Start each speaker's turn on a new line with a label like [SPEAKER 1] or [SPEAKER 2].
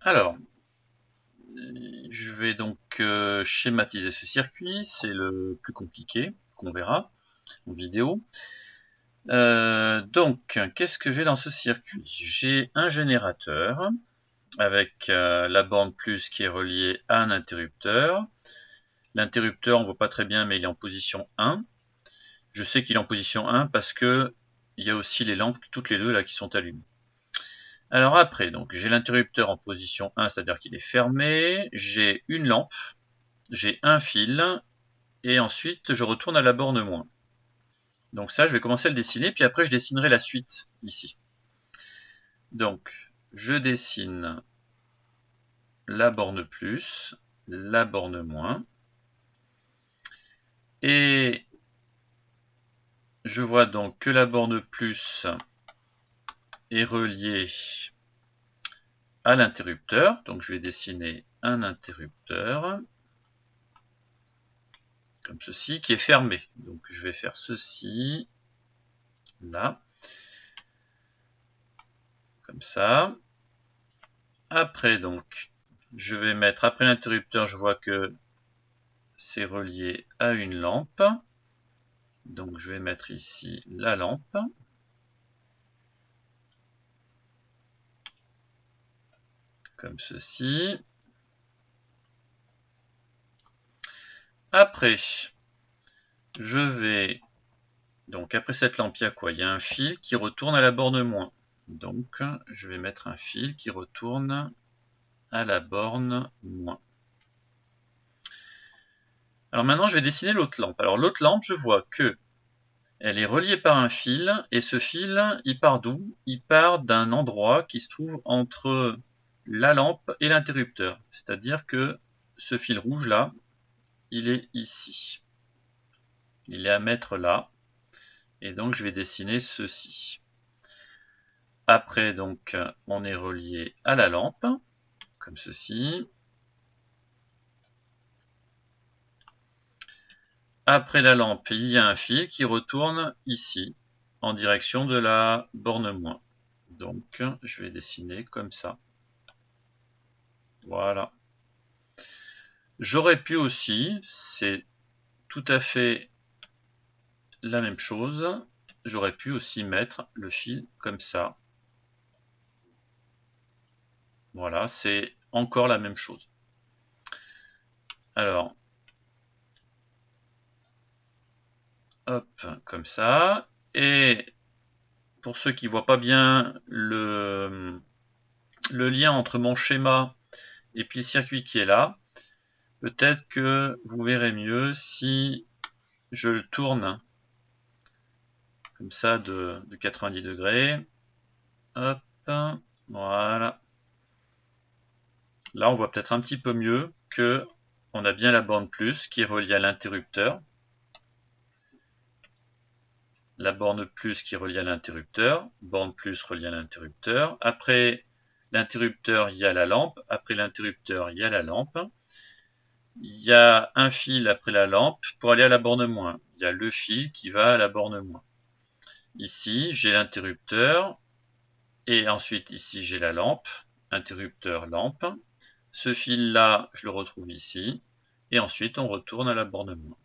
[SPEAKER 1] Alors, je vais donc schématiser ce circuit, c'est le plus compliqué qu'on verra en vidéo. Donc, qu'est-ce que j'ai dans ce circuit? J'ai un générateur avec la borne plus qui est reliée à un interrupteur. L'interrupteur, on voit pas très bien, mais il est en position 1. Je sais qu'il est en position 1 parce que il y a aussi les lampes, toutes les deux là, qui sont allumées. Alors après, donc j'ai l'interrupteur en position 1, c'est-à-dire qu'il est fermé. J'ai une lampe, j'ai un fil, et ensuite je retourne à la borne moins. Donc ça, je vais commencer à le dessiner, puis après je dessinerai la suite ici. Donc, je dessine la borne plus, la borne moins, et je vois donc que la borne plus est reliée à l'interrupteur, donc je vais dessiner un interrupteur, comme ceci, qui est fermé. Donc je vais faire ceci, là, comme ça. Après donc, je vais mettre, après l'interrupteur, je vois que c'est relié à une lampe. Donc je vais mettre ici la lampe. Comme ceci. Après, je vais, donc après cette lampe, il y a quoi? Il y a un fil qui retourne à la borne moins. Donc je vais mettre un fil qui retourne à la borne moins. Alors maintenant, je vais dessiner l'autre lampe. Alors l'autre lampe, je vois que elle est reliée par un fil, et ce fil, il part d'où? Il part d'un endroit qui se trouve entre la lampe et l'interrupteur. C'est-à-dire que ce fil rouge là, il est ici. Il est à mettre là, et donc je vais dessiner ceci. Après, donc, on est relié à la lampe, comme ceci. Après la lampe, il y a un fil qui retourne ici, en direction de la borne moins. Donc, je vais dessiner comme ça. Voilà. J'aurais pu aussi, c'est tout à fait la même chose, j'aurais pu aussi mettre le fil comme ça. Voilà, c'est encore la même chose. Alors, hop, comme ça. Et pour ceux qui ne voient pas bien le lien entre mon schéma et puis le circuit qui est là, peut-être que vous verrez mieux si je le tourne comme ça de 90 degrés. Hop, voilà. Là, on voit peut-être un petit peu mieux que on a bien la borne plus qui est reliée à l'interrupteur. La borne plus qui est reliée à l'interrupteur. Borne plus reliée à l'interrupteur. Après l'interrupteur, il y a la lampe. Après l'interrupteur, il y a la lampe. Il y a un fil après la lampe pour aller à la borne moins. Il y a le fil qui va à la borne moins. Ici, j'ai l'interrupteur. Et ensuite, ici, j'ai la lampe. Interrupteur, lampe. Ce fil-là, je le retrouve ici. Et ensuite, on retourne à la borne moins.